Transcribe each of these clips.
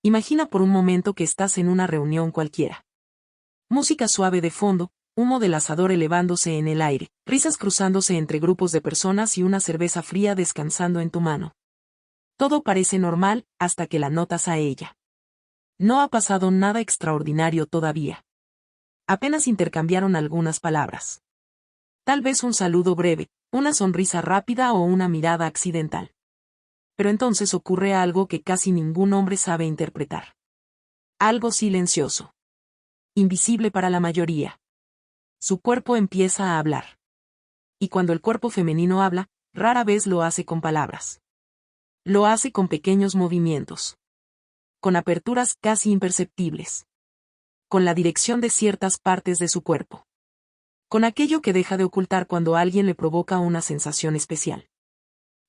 Imagina por un momento que estás en una reunión cualquiera. Música suave de fondo, humo del asador elevándose en el aire, risas cruzándose entre grupos de personas y una cerveza fría descansando en tu mano. Todo parece normal hasta que la notas a ella. No ha pasado nada extraordinario todavía. Apenas intercambiaron algunas palabras. Tal vez un saludo breve, una sonrisa rápida o una mirada accidental. Pero entonces ocurre algo que casi ningún hombre sabe interpretar. Algo silencioso. Invisible para la mayoría. Su cuerpo empieza a hablar. Y cuando el cuerpo femenino habla, rara vez lo hace con palabras. Lo hace con pequeños movimientos. Con aperturas casi imperceptibles. Con la dirección de ciertas partes de su cuerpo. Con aquello que deja de ocultar cuando alguien le provoca una sensación especial.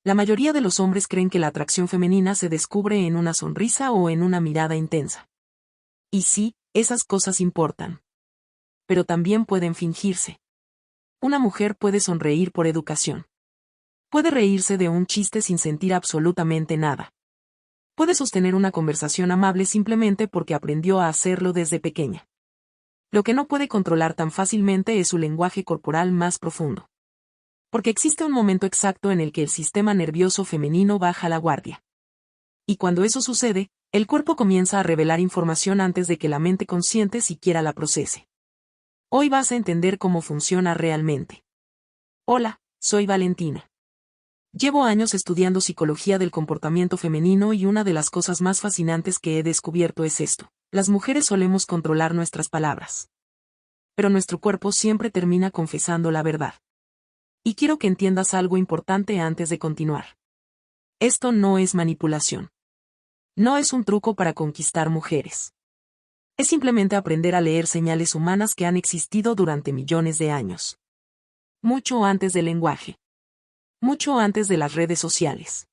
La mayoría de los hombres creen que la atracción femenina se descubre en una sonrisa o en una mirada intensa. Y sí, esas cosas importan. Pero también pueden fingirse. Una mujer puede sonreír por educación. Puede reírse de un chiste sin sentir absolutamente nada. Puede sostener una conversación amable simplemente porque aprendió a hacerlo desde pequeña. Lo que no puede controlar tan fácilmente es su lenguaje corporal más profundo. Porque existe un momento exacto en el que el sistema nervioso femenino baja la guardia. Y cuando eso sucede, el cuerpo comienza a revelar información antes de que la mente consciente siquiera la procese. Hoy vas a entender cómo funciona realmente. Hola, soy Valentina. Llevo años estudiando psicología del comportamiento femenino y una de las cosas más fascinantes que he descubierto es esto: las mujeres solemos controlar nuestras palabras. Pero nuestro cuerpo siempre termina confesando la verdad. Y quiero que entiendas algo importante antes de continuar. Esto no es manipulación. No es un truco para conquistar mujeres. Es simplemente aprender a leer señales humanas que han existido durante millones de años. Mucho antes del lenguaje. Mucho antes de las redes sociales.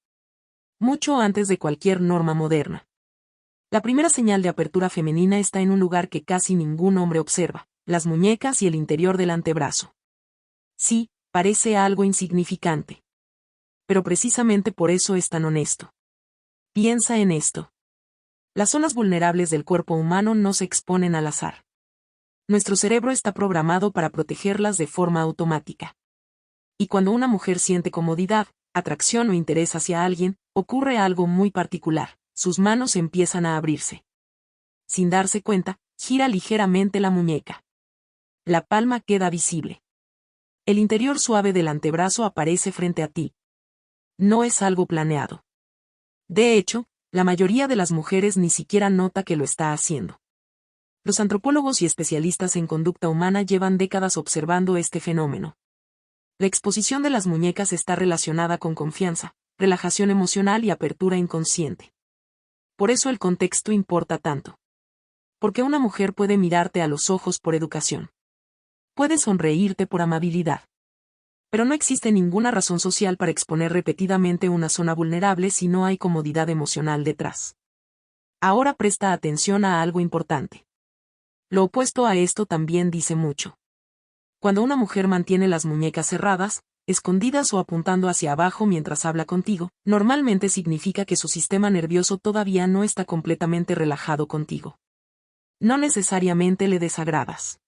Mucho antes de cualquier norma moderna. La primera señal de apertura femenina está en un lugar que casi ningún hombre observa: las muñecas y el interior del antebrazo. Sí, parece algo insignificante. Pero precisamente por eso es tan honesto. Piensa en esto. Las zonas vulnerables del cuerpo humano no se exponen al azar. Nuestro cerebro está programado para protegerlas de forma automática. Y cuando una mujer siente comodidad, atracción o interés hacia alguien, ocurre algo muy particular: sus manos empiezan a abrirse. Sin darse cuenta, gira ligeramente la muñeca. La palma queda visible. El interior suave del antebrazo aparece frente a ti. No es algo planeado. De hecho, la mayoría de las mujeres ni siquiera nota que lo está haciendo. Los antropólogos y especialistas en conducta humana llevan décadas observando este fenómeno. La exposición de las muñecas está relacionada con confianza, relajación emocional y apertura inconsciente. Por eso el contexto importa tanto. Porque una mujer puede mirarte a los ojos por educación. Puede sonreírte por amabilidad. Pero no existe ninguna razón social para exponer repetidamente una zona vulnerable si no hay comodidad emocional detrás. Ahora presta atención a algo importante. Lo opuesto a esto también dice mucho. Cuando una mujer mantiene las muñecas cerradas, escondidas o apuntando hacia abajo mientras habla contigo, normalmente significa que su sistema nervioso todavía no está completamente relajado contigo. No necesariamente le desagradas.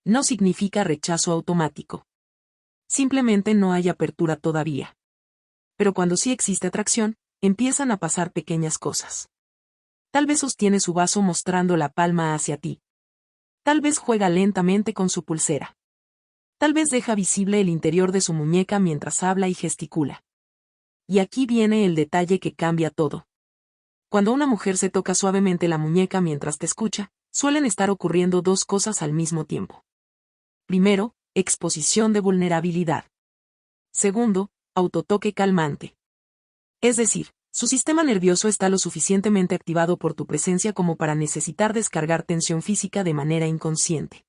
No significa rechazo automático. Simplemente no hay apertura todavía. Pero cuando sí existe atracción, empiezan a pasar pequeñas cosas. Tal vez sostiene su vaso mostrando la palma hacia ti. Tal vez juega lentamente con su pulsera. Tal vez deja visible el interior de su muñeca mientras habla y gesticula. Y aquí viene el detalle que cambia todo. Cuando una mujer se toca suavemente la muñeca mientras te escucha, suelen estar ocurriendo dos cosas al mismo tiempo. Primero, exposición de vulnerabilidad. Segundo, autotoque calmante. Es decir, su sistema nervioso está lo suficientemente activado por tu presencia como para necesitar descargar tensión física de manera inconsciente.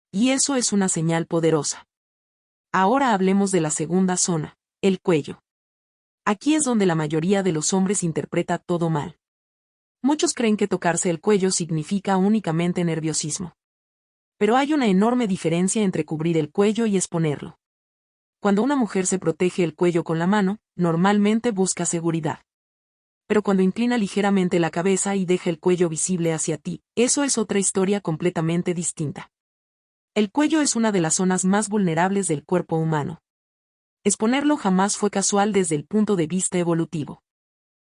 Y eso es una señal poderosa. Ahora hablemos de la segunda zona, el cuello. Aquí es donde la mayoría de los hombres interpreta todo mal. Muchos creen que tocarse el cuello significa únicamente nerviosismo. Pero hay una enorme diferencia entre cubrir el cuello y exponerlo. Cuando una mujer se protege el cuello con la mano, normalmente busca seguridad. Pero cuando inclina ligeramente la cabeza y deja el cuello visible hacia ti, eso es otra historia completamente distinta. El cuello es una de las zonas más vulnerables del cuerpo humano. Exponerlo jamás fue casual desde el punto de vista evolutivo.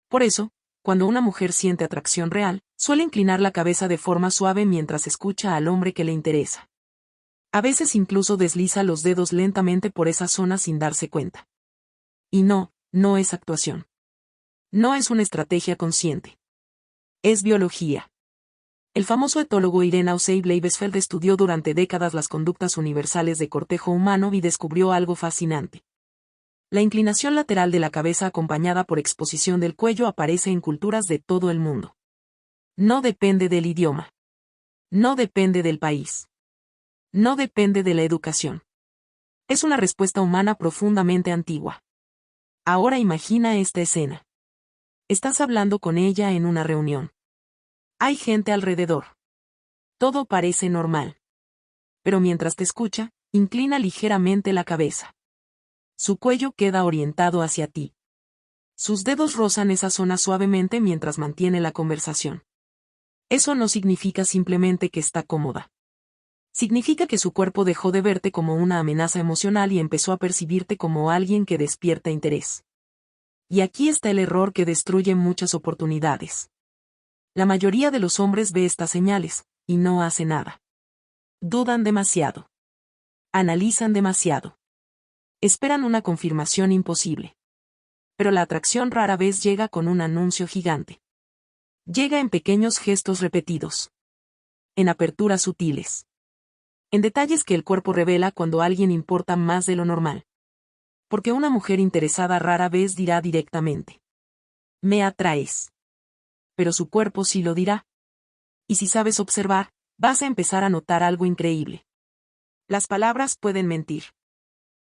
Por eso, cuando una mujer siente atracción real, suele inclinar la cabeza de forma suave mientras escucha al hombre que le interesa. A veces incluso desliza los dedos lentamente por esa zona sin darse cuenta. Y no es actuación. No es una estrategia consciente. Es biología. El famoso etólogo Irenau Seib-Leibesfeld estudió durante décadas las conductas universales de cortejo humano y descubrió algo fascinante. La inclinación lateral de la cabeza acompañada por exposición del cuello aparece en culturas de todo el mundo. No depende del idioma. No depende del país. No depende de la educación. Es una respuesta humana profundamente antigua. Ahora imagina esta escena. Estás hablando con ella en una reunión. Hay gente alrededor. Todo parece normal. Pero mientras te escucha, inclina ligeramente la cabeza. Su cuello queda orientado hacia ti. Sus dedos rozan esa zona suavemente mientras mantiene la conversación. Eso no significa simplemente que está cómoda. Significa que su cuerpo dejó de verte como una amenaza emocional y empezó a percibirte como alguien que despierta interés. Y aquí está el error que destruye muchas oportunidades. La mayoría de los hombres ve estas señales, y no hace nada. Dudan demasiado. Analizan demasiado. Esperan una confirmación imposible. Pero la atracción rara vez llega con un anuncio gigante. Llega en pequeños gestos repetidos. En aperturas sutiles. En detalles que el cuerpo revela cuando alguien importa más de lo normal. Porque una mujer interesada rara vez dirá directamente: me atraes. Pero su cuerpo sí lo dirá. Y si sabes observar, vas a empezar a notar algo increíble. Las palabras pueden mentir.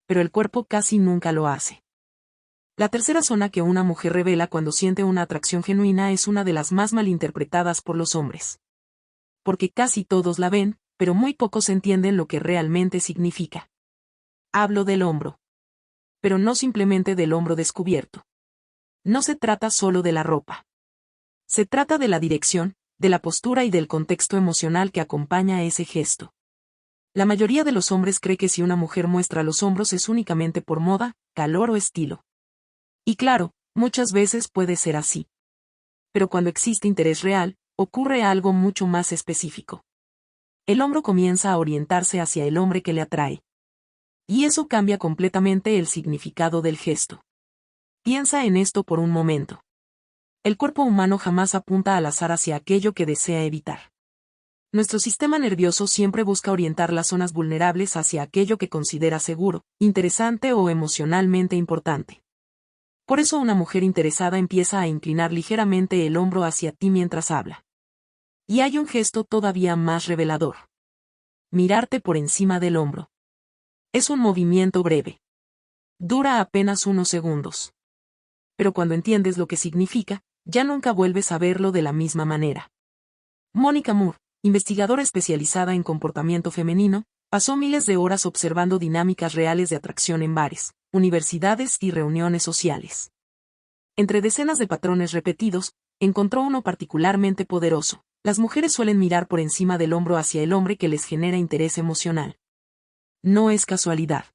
Pero el cuerpo casi nunca lo hace. La tercera zona que una mujer revela cuando siente una atracción genuina es una de las más malinterpretadas por los hombres. Porque casi todos la ven, pero muy pocos entienden lo que realmente significa. Hablo del hombro. Pero no simplemente del hombro descubierto. No se trata solo de la ropa. Se trata de la dirección, de la postura y del contexto emocional que acompaña a ese gesto. La mayoría de los hombres cree que si una mujer muestra los hombros es únicamente por moda, calor o estilo. Y claro, muchas veces puede ser así. Pero cuando existe interés real, ocurre algo mucho más específico. El hombro comienza a orientarse hacia el hombre que le atrae. Y eso cambia completamente el significado del gesto. Piensa en esto por un momento. El cuerpo humano jamás apunta al azar hacia aquello que desea evitar. Nuestro sistema nervioso siempre busca orientar las zonas vulnerables hacia aquello que considera seguro, interesante o emocionalmente importante. Por eso una mujer interesada empieza a inclinar ligeramente el hombro hacia ti mientras habla. Y hay un gesto todavía más revelador. Mirarte por encima del hombro. Es un movimiento breve. Dura apenas unos segundos. Pero cuando entiendes lo que significa, ya nunca vuelves a verlo de la misma manera. Mónica Moore, investigadora especializada en comportamiento femenino, pasó miles de horas observando dinámicas reales de atracción en bares, universidades y reuniones sociales. Entre decenas de patrones repetidos, encontró uno particularmente poderoso. Las mujeres suelen mirar por encima del hombro hacia el hombre que les genera interés emocional. No es casualidad.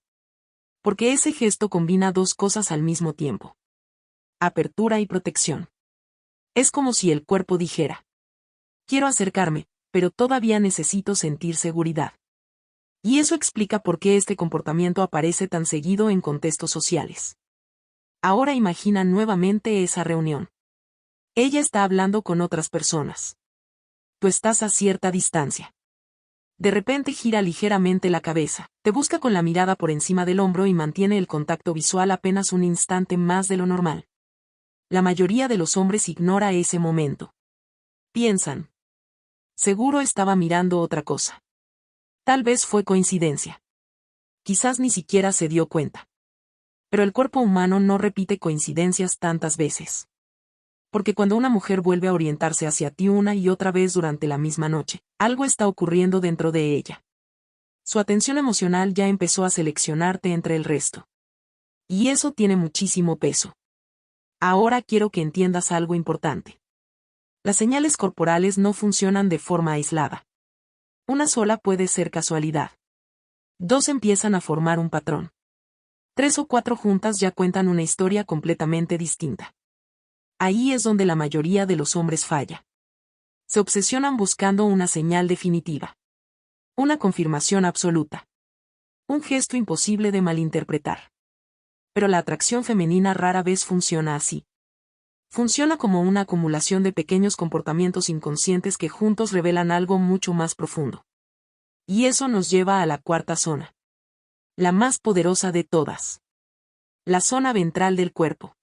Porque ese gesto combina dos cosas al mismo tiempo. Apertura y protección. Es como si el cuerpo dijera: quiero acercarme, pero todavía necesito sentir seguridad. Y eso explica por qué este comportamiento aparece tan seguido en contextos sociales. Ahora imagina nuevamente esa reunión. Ella está hablando con otras personas. Tú estás a cierta distancia. De repente gira ligeramente la cabeza, te busca con la mirada por encima del hombro y mantiene el contacto visual apenas un instante más de lo normal. La mayoría de los hombres ignora ese momento. Piensan: seguro estaba mirando otra cosa. Tal vez fue coincidencia. Quizás ni siquiera se dio cuenta. Pero el cuerpo humano no repite coincidencias tantas veces. Porque cuando una mujer vuelve a orientarse hacia ti una y otra vez durante la misma noche, algo está ocurriendo dentro de ella. Su atención emocional ya empezó a seleccionarte entre el resto. Y eso tiene muchísimo peso. Ahora quiero que entiendas algo importante. Las señales corporales no funcionan de forma aislada. Una sola puede ser casualidad. Dos empiezan a formar un patrón. Tres o cuatro juntas ya cuentan una historia completamente distinta. Ahí es donde la mayoría de los hombres falla. Se obsesionan buscando una señal definitiva. Una confirmación absoluta. Un gesto imposible de malinterpretar. Pero la atracción femenina rara vez funciona así. Funciona como una acumulación de pequeños comportamientos inconscientes que juntos revelan algo mucho más profundo. Y eso nos lleva a la cuarta zona. La más poderosa de todas. La zona ventral del cuerpo.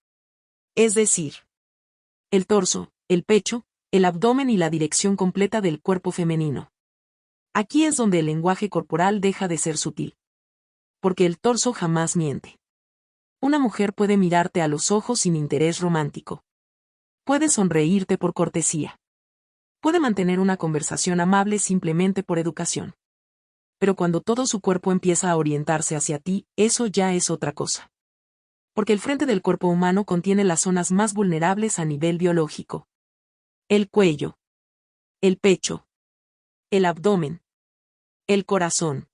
Es decir, el torso, el pecho, el abdomen y la dirección completa del cuerpo femenino. Aquí es donde el lenguaje corporal deja de ser sutil. Porque el torso jamás miente. Una mujer puede mirarte a los ojos sin interés romántico. Puede sonreírte por cortesía. Puede mantener una conversación amable simplemente por educación. Pero cuando todo su cuerpo empieza a orientarse hacia ti, eso ya es otra cosa. Porque el frente del cuerpo humano contiene las zonas más vulnerables a nivel biológico. El cuello. El pecho. El abdomen. El corazón.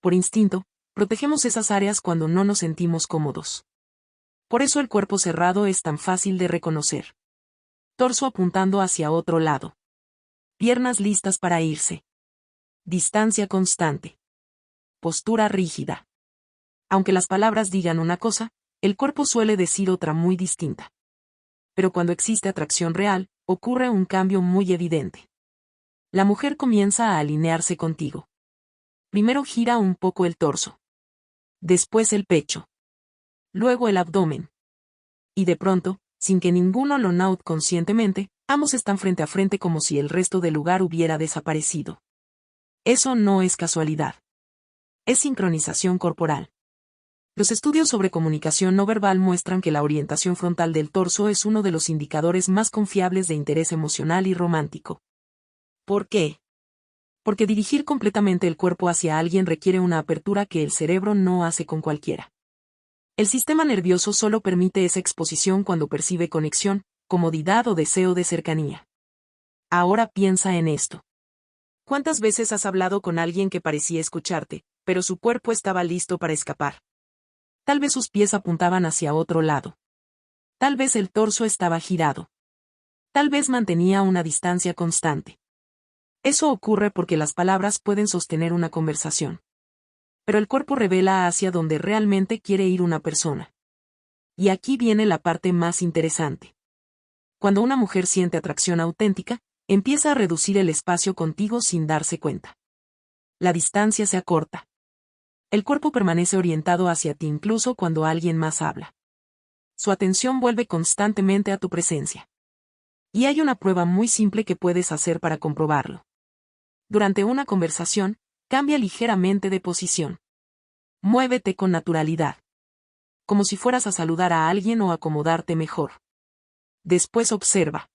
Por instinto, protegemos esas áreas cuando no nos sentimos cómodos. Por eso el cuerpo cerrado es tan fácil de reconocer. Torso apuntando hacia otro lado. Piernas listas para irse. Distancia constante. Postura rígida. Aunque las palabras digan una cosa, el cuerpo suele decir otra muy distinta. Pero cuando existe atracción real, ocurre un cambio muy evidente. La mujer comienza a alinearse contigo. Primero gira un poco el torso. Después el pecho. Luego el abdomen. Y de pronto, sin que ninguno lo note conscientemente, ambos están frente a frente como si el resto del lugar hubiera desaparecido. Eso no es casualidad. Es sincronización corporal. Los estudios sobre comunicación no verbal muestran que la orientación frontal del torso es uno de los indicadores más confiables de interés emocional y romántico. ¿Por qué? Porque dirigir completamente el cuerpo hacia alguien requiere una apertura que el cerebro no hace con cualquiera. El sistema nervioso solo permite esa exposición cuando percibe conexión, comodidad o deseo de cercanía. Ahora piensa en esto. ¿Cuántas veces has hablado con alguien que parecía escucharte, pero su cuerpo estaba listo para escapar? Tal vez sus pies apuntaban hacia otro lado. Tal vez el torso estaba girado. Tal vez mantenía una distancia constante. Eso ocurre porque las palabras pueden sostener una conversación. Pero el cuerpo revela hacia donde realmente quiere ir una persona. Y aquí viene la parte más interesante. Cuando una mujer siente atracción auténtica, empieza a reducir el espacio contigo sin darse cuenta. La distancia se acorta. El cuerpo permanece orientado hacia ti incluso cuando alguien más habla. Su atención vuelve constantemente a tu presencia. Y hay una prueba muy simple que puedes hacer para comprobarlo. Durante una conversación, cambia ligeramente de posición. Muévete con naturalidad. Como si fueras a saludar a alguien o acomodarte mejor. Después observa.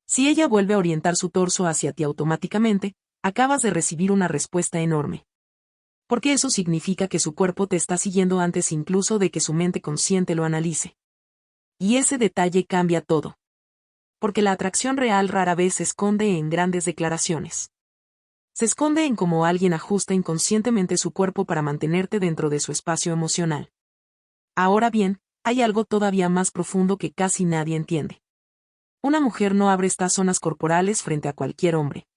Si ella vuelve a orientar su torso hacia ti automáticamente, acabas de recibir una respuesta enorme. Porque eso significa que su cuerpo te está siguiendo antes incluso de que su mente consciente lo analice. Y ese detalle cambia todo. Porque la atracción real rara vez se esconde en grandes declaraciones. Se esconde en cómo alguien ajusta inconscientemente su cuerpo para mantenerte dentro de su espacio emocional. Ahora bien, hay algo todavía más profundo que casi nadie entiende. Una mujer no abre estas zonas corporales frente a cualquier hombre.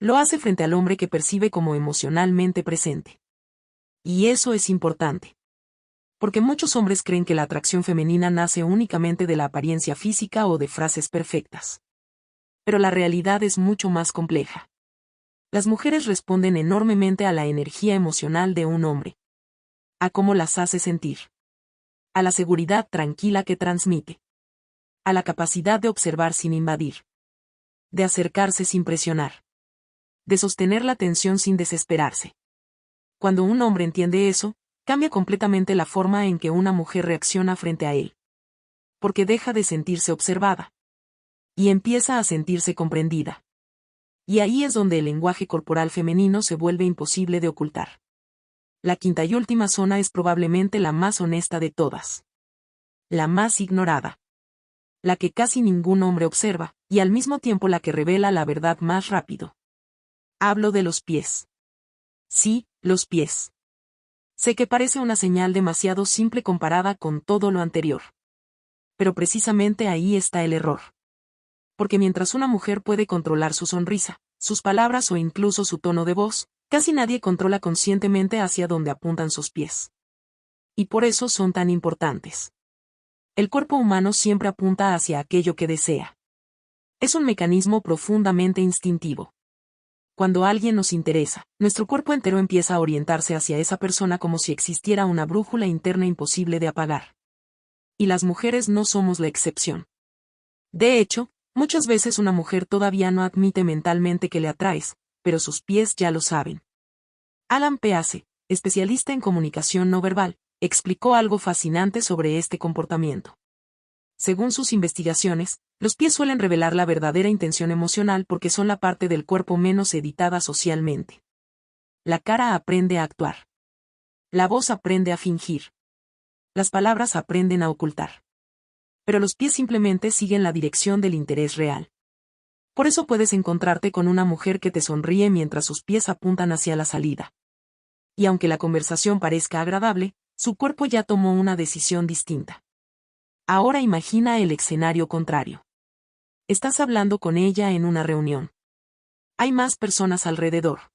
Lo hace frente al hombre que percibe como emocionalmente presente. Y eso es importante. Porque muchos hombres creen que la atracción femenina nace únicamente de la apariencia física o de frases perfectas. Pero la realidad es mucho más compleja. Las mujeres responden enormemente a la energía emocional de un hombre. A cómo las hace sentir. A la seguridad tranquila que transmite. A la capacidad de observar sin invadir. De acercarse sin presionar. De sostener la tensión sin desesperarse. Cuando un hombre entiende eso, cambia completamente la forma en que una mujer reacciona frente a él. Porque deja de sentirse observada. Y empieza a sentirse comprendida. Y ahí es donde el lenguaje corporal femenino se vuelve imposible de ocultar. La quinta y última zona es probablemente la más honesta de todas. la más ignorada. La que casi ningún hombre observa, y al mismo tiempo la que revela la verdad más rápido. Hablo de los pies. Sí, los pies. Sé que parece una señal demasiado simple comparada con todo lo anterior. Pero precisamente ahí está el error. Porque mientras una mujer puede controlar su sonrisa, sus palabras o incluso su tono de voz, casi nadie controla conscientemente hacia dónde apuntan sus pies. Y por eso son tan importantes. El cuerpo humano siempre apunta hacia aquello que desea. Es un mecanismo profundamente instintivo. Cuando alguien nos interesa, nuestro cuerpo entero empieza a orientarse hacia esa persona como si existiera una brújula interna imposible de apagar. Y las mujeres no somos la excepción. De hecho, muchas veces una mujer todavía no admite mentalmente que le atraes, pero sus pies ya lo saben. Alan Pease, especialista en comunicación no verbal, explicó algo fascinante sobre este comportamiento. Según sus investigaciones, los pies suelen revelar la verdadera intención emocional porque son la parte del cuerpo menos editada socialmente. La cara aprende a actuar. La voz aprende a fingir. Las palabras aprenden a ocultar. Pero los pies simplemente siguen la dirección del interés real. Por eso puedes encontrarte con una mujer que te sonríe mientras sus pies apuntan hacia la salida. Y aunque la conversación parezca agradable, su cuerpo ya tomó una decisión distinta. Ahora imagina el escenario contrario. Estás hablando con ella en una reunión. Hay más personas alrededor.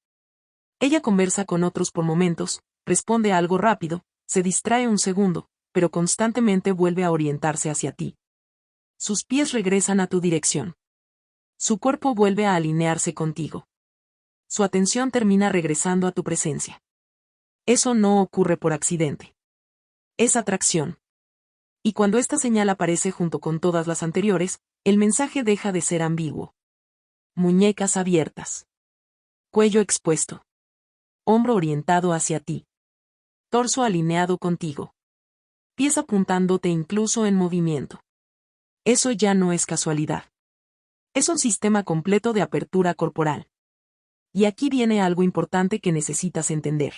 Ella conversa con otros por momentos, responde algo rápido, se distrae un segundo, pero constantemente vuelve a orientarse hacia ti. Sus pies regresan a tu dirección. Su cuerpo vuelve a alinearse contigo. Su atención termina regresando a tu presencia. Eso no ocurre por accidente. Es atracción. Y cuando esta señal aparece junto con todas las anteriores, el mensaje deja de ser ambiguo. Muñecas abiertas. Cuello expuesto. Hombro orientado hacia ti. Torso alineado contigo. Pies apuntándote incluso en movimiento. Eso ya no es casualidad. Es un sistema completo de apertura corporal. Y aquí viene algo importante que necesitas entender.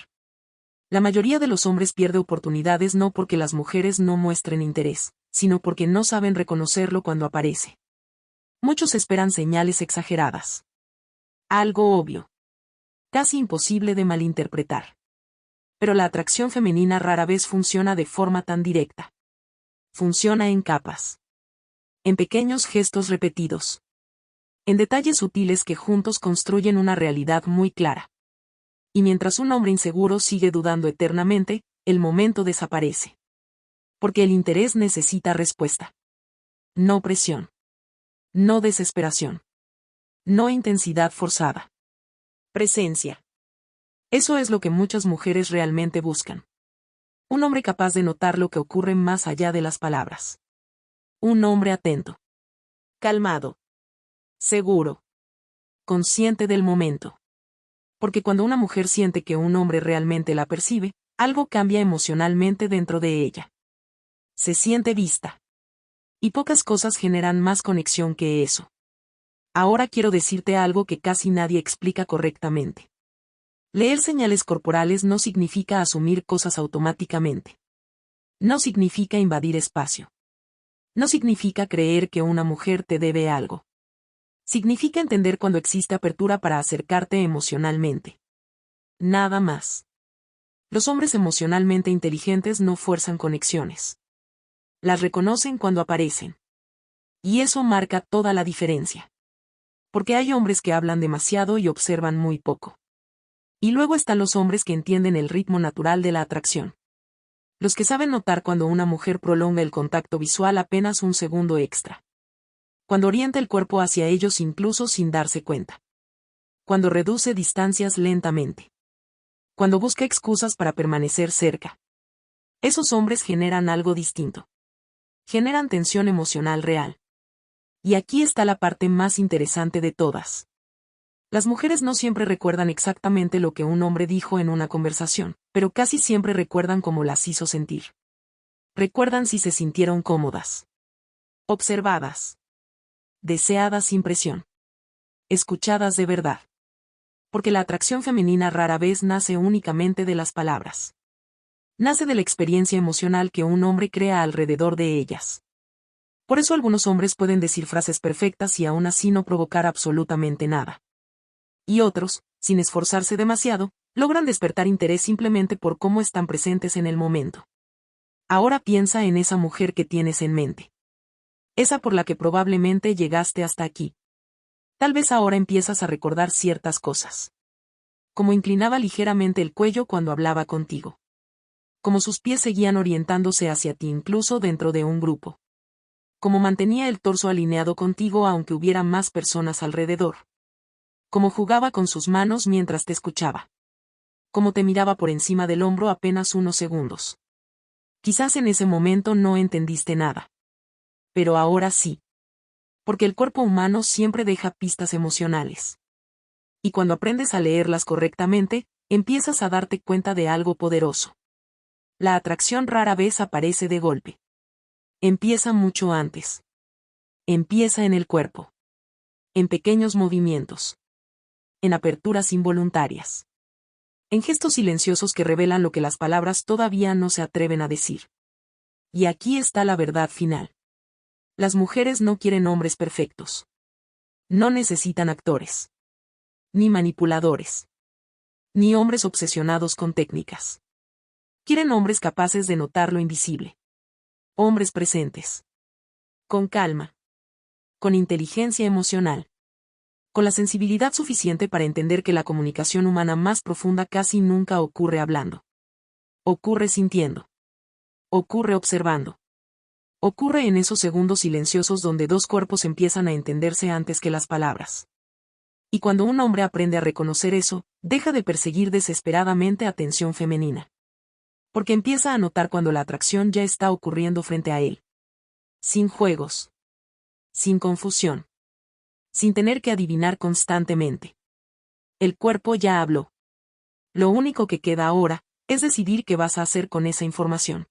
La mayoría de los hombres pierde oportunidades no porque las mujeres no muestren interés, sino porque no saben reconocerlo cuando aparece. Muchos esperan señales exageradas. Algo obvio. Casi imposible de malinterpretar. Pero la atracción femenina rara vez funciona de forma tan directa. Funciona en capas. En pequeños gestos repetidos. En detalles sutiles que juntos construyen una realidad muy clara. Y mientras un hombre inseguro sigue dudando eternamente, el momento desaparece. Porque el interés necesita respuesta. No presión. No desesperación. No intensidad forzada. Presencia. Eso es lo que muchas mujeres realmente buscan. Un hombre capaz de notar lo que ocurre más allá de las palabras. Un hombre atento. Calmado. Seguro. Consciente del momento. Porque cuando una mujer siente que un hombre realmente la percibe, algo cambia emocionalmente dentro de ella. Se siente vista. Y pocas cosas generan más conexión que eso. Ahora quiero decirte algo que casi nadie explica correctamente. Leer señales corporales no significa asumir cosas automáticamente. No significa invadir espacio. No significa creer que una mujer te debe algo. Significa entender cuando existe apertura para acercarte emocionalmente. Nada más. Los hombres emocionalmente inteligentes no fuerzan conexiones. Las reconocen cuando aparecen. Y eso marca toda la diferencia. Porque hay hombres que hablan demasiado y observan muy poco. Y luego están los hombres que entienden el ritmo natural de la atracción. Los que saben notar cuando una mujer prolonga el contacto visual apenas un segundo extra. Cuando orienta el cuerpo hacia ellos incluso sin darse cuenta. Cuando reduce distancias lentamente. Cuando busca excusas para permanecer cerca. Esos hombres generan algo distinto. Generan tensión emocional real. Y aquí está la parte más interesante de todas. Las mujeres no siempre recuerdan exactamente lo que un hombre dijo en una conversación, pero casi siempre recuerdan cómo las hizo sentir. Recuerdan si se sintieron cómodas. Observadas. Deseadas sin presión. Escuchadas de verdad. Porque la atracción femenina rara vez nace únicamente de las palabras. Nace de la experiencia emocional que un hombre crea alrededor de ellas. Por eso algunos hombres pueden decir frases perfectas y aún así no provocar absolutamente nada. Y otros, sin esforzarse demasiado, logran despertar interés simplemente por cómo están presentes en el momento. Ahora piensa en esa mujer que tienes en mente. Esa por la que probablemente llegaste hasta aquí. Tal vez ahora empiezas a recordar ciertas cosas. Como inclinaba ligeramente el cuello cuando hablaba contigo. Como sus pies seguían orientándose hacia ti incluso dentro de un grupo. Como mantenía el torso alineado contigo aunque hubiera más personas alrededor. Como jugaba con sus manos mientras te escuchaba. Como te miraba por encima del hombro apenas unos segundos. Quizás en ese momento no entendiste nada. Pero ahora sí. Porque el cuerpo humano siempre deja pistas emocionales. Y cuando aprendes a leerlas correctamente, empiezas a darte cuenta de algo poderoso. La atracción rara vez aparece de golpe. Empieza mucho antes. Empieza en el cuerpo. En pequeños movimientos. En aperturas involuntarias. En gestos silenciosos que revelan lo que las palabras todavía no se atreven a decir. Y aquí está la verdad final. Las mujeres no quieren hombres perfectos. No necesitan actores. Ni manipuladores. Ni hombres obsesionados con técnicas. Quieren hombres capaces de notar lo invisible. Hombres presentes. Con calma. Con inteligencia emocional. Con la sensibilidad suficiente para entender que la comunicación humana más profunda casi nunca ocurre hablando. Ocurre sintiendo. Ocurre observando. Ocurre en esos segundos silenciosos donde dos cuerpos empiezan a entenderse antes que las palabras. Y cuando un hombre aprende a reconocer eso, deja de perseguir desesperadamente atención femenina. Porque empieza a notar cuando la atracción ya está ocurriendo frente a él. Sin juegos. Sin confusión. Sin tener que adivinar constantemente. El cuerpo ya habló. Lo único que queda ahora, es decidir qué vas a hacer con esa información.